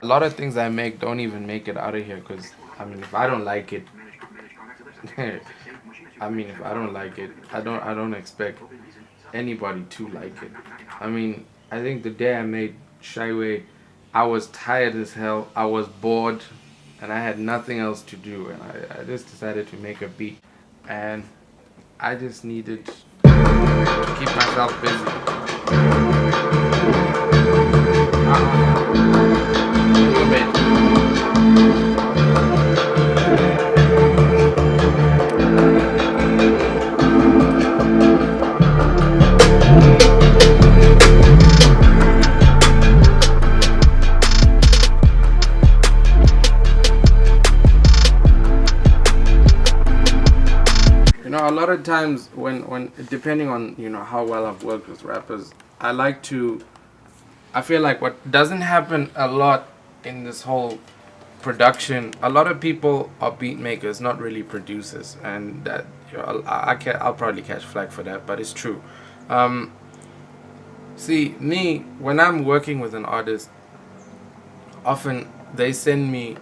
A lot of things I make don't even make it out of here because, I mean, if I don't like it, if I don't like it, I don't expect anybody to like it. I mean, I think the day I made Shyway, I was tired as hell. I was bored, and I had nothing else to do, and I just decided to make a beat, and I just needed to keep myself busy. You know, a lot of times when depending on, you know, how well I've worked with rappers, I feel like what doesn't happen a lot in this whole production, a lot of people are beat makers, not really producers, and that, you know, I'll probably catch flack for that, but it's true. Um, See, me, when I'm working with an artist, often they send me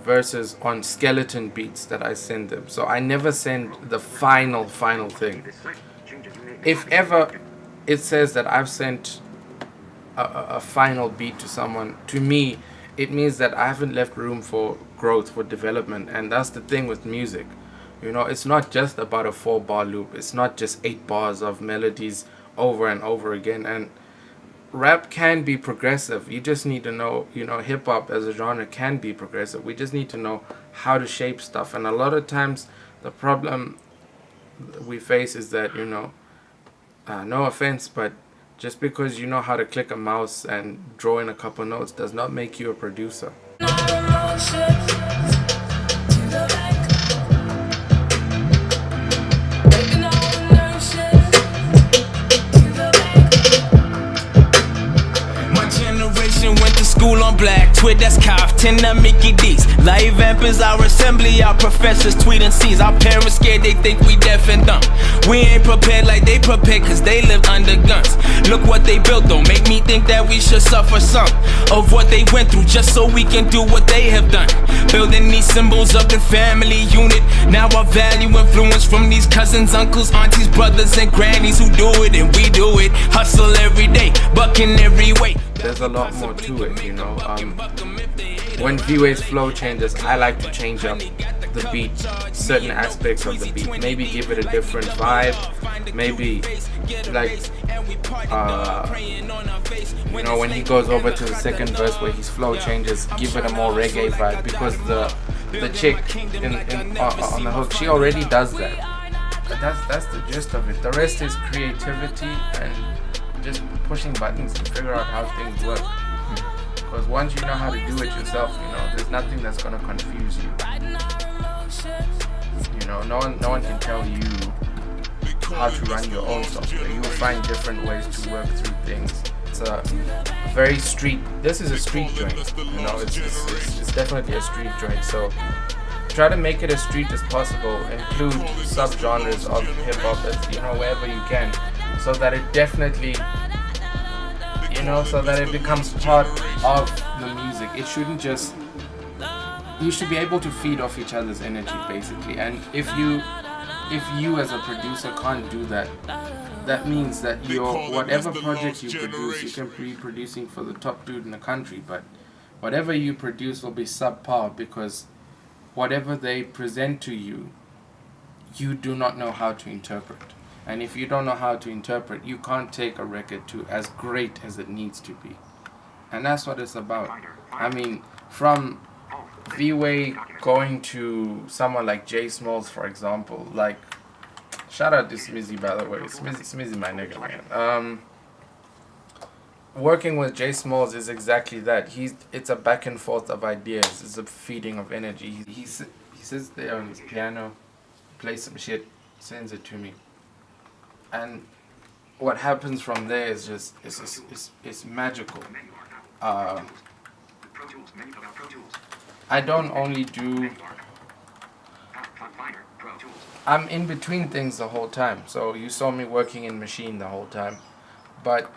verses on skeleton beats that I send them. So I never send the final thing. If ever it says that I've sent a final beat to someone, to me, it means that I haven't left room for growth, for development. And that's the thing with music. You know, it's not just about a 4-bar loop. It's not just 8 bars of melodies over and over again. And rap can be progressive. You just need to know, you know, hip hop as a genre can be progressive. We just need to know how to shape stuff. And a lot of times the problem we face is that, you know, no offense, but just because you know how to click a mouse and draw in a couple notes does not make you a producer. Went to school on black, tweet that's cough, 10 to Mickey D's. Live amp is our assembly, our professors tweeting C's. Our parents scared, they think we deaf and dumb. We ain't prepared like they prepared, cause they live under guns. Look what they built, don't make me think that we should suffer some of what they went through, just so we can do what they have done. Building these symbols of the family unit. Now I value influence from these cousins, uncles, aunties, brothers, and grannies who do it, and we do it. Hustle every day, bucking every way. There's a lot more to it, you know. When V-Way's flow changes, I like to change up the beat, certain aspects of the beat. Maybe give it a different vibe. Maybe, like, you know, when he goes over to the second verse where his flow changes, give it a more reggae vibe, because the chick on the hook, she already does that. That's the gist of it. The rest is creativity and just pushing buttons to figure out how things work. Because once you know how to do it yourself, you know, there's nothing that's gonna confuse you. You know, no one can tell you how to run your own software. You will find different ways to work through things. It's a very street. This is a street joint. You know, it's definitely a street joint. So try to make it as street as possible. Include subgenres of hip hop, you know, wherever you can, so that it definitely, you know, so that it becomes part of the music. It shouldn't just, you should be able to feed off each other's energy, basically. And if you as a producer can't do that, that means that your whatever project you produce, you can be producing for the top dude in the country, but whatever you produce will be subpar, because whatever they present to you, you do not know how to interpret. And if you don't know how to interpret, you can't take a record to as great as it needs to be. And that's what it's about. I mean, from V-Way going to someone like j.smallz, for example, like, shout out to Smizzy, by the way. Smizzy my nigga, man. Working with j.smallz is exactly that. It's a back and forth of ideas. It's a feeding of energy. He sits there on his piano, plays some shit, sends it to me. And what happens from there is just, it's magical. I don't only do, I'm in between things the whole time. So you saw me working in Machine the whole time. But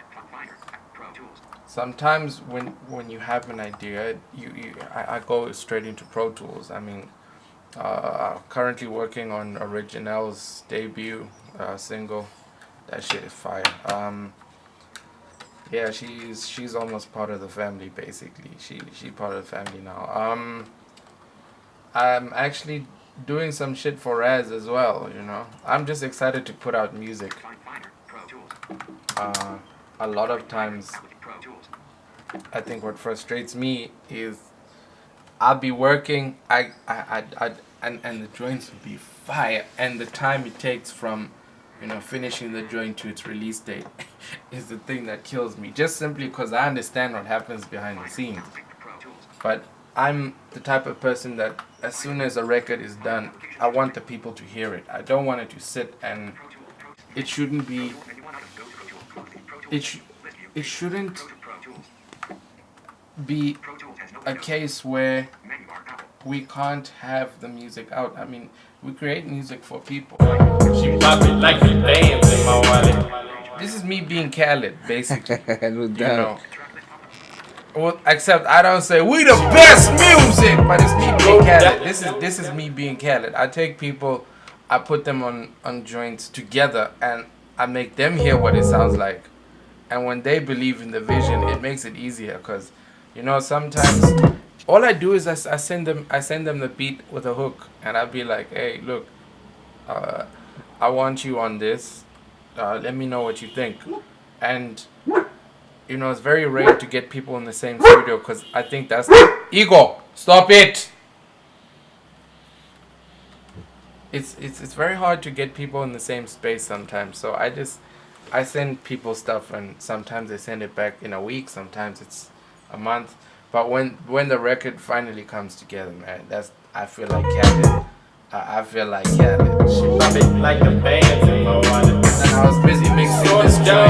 sometimes when you have an idea, I go straight into Pro Tools. I mean, currently working on Original's debut single. That shit is fire. Yeah, she's almost part of the family basically. She part of the family now. I'm actually doing some shit for Raz as well. You know, I'm just excited to put out music. A lot of times, I think what frustrates me is I'll be working, and the joints will be fire, and the time it takes from, you know, finishing the joint to its release date is the thing that kills me. Just simply because I understand what happens behind the scenes, but I'm the type of person that as soon as a record is done, I want the people to hear it. I don't want it to sit, and it shouldn't be. It shouldn't be a case where we can't have the music out. I mean, we create music for people. She pop it like the bands in my wallet. This is me being Khaled, basically. No You doubt. know. Well, except I don't say we the best music, but it's me being Khaled. This is me being Khaled. I take people, I put them on joints together, and I make them hear what it sounds like. And when they believe in the vision, it makes it easier. Cause, you know, sometimes all I do is I send them the beat with a hook, and I'll be like, hey, look, I want you on this. Let me know what you think. And you know, it's very rare to get people in the same studio, because I think that's the ego. Stop it. It's very hard to get people in the same space sometimes. So I send people stuff, and sometimes they send it back in a week, sometimes it's a month. But when the record finally comes together, man, I feel like Khaled. I feel like Khaled. She pop it like the bands in my wallet. And I was busy mixing this joint.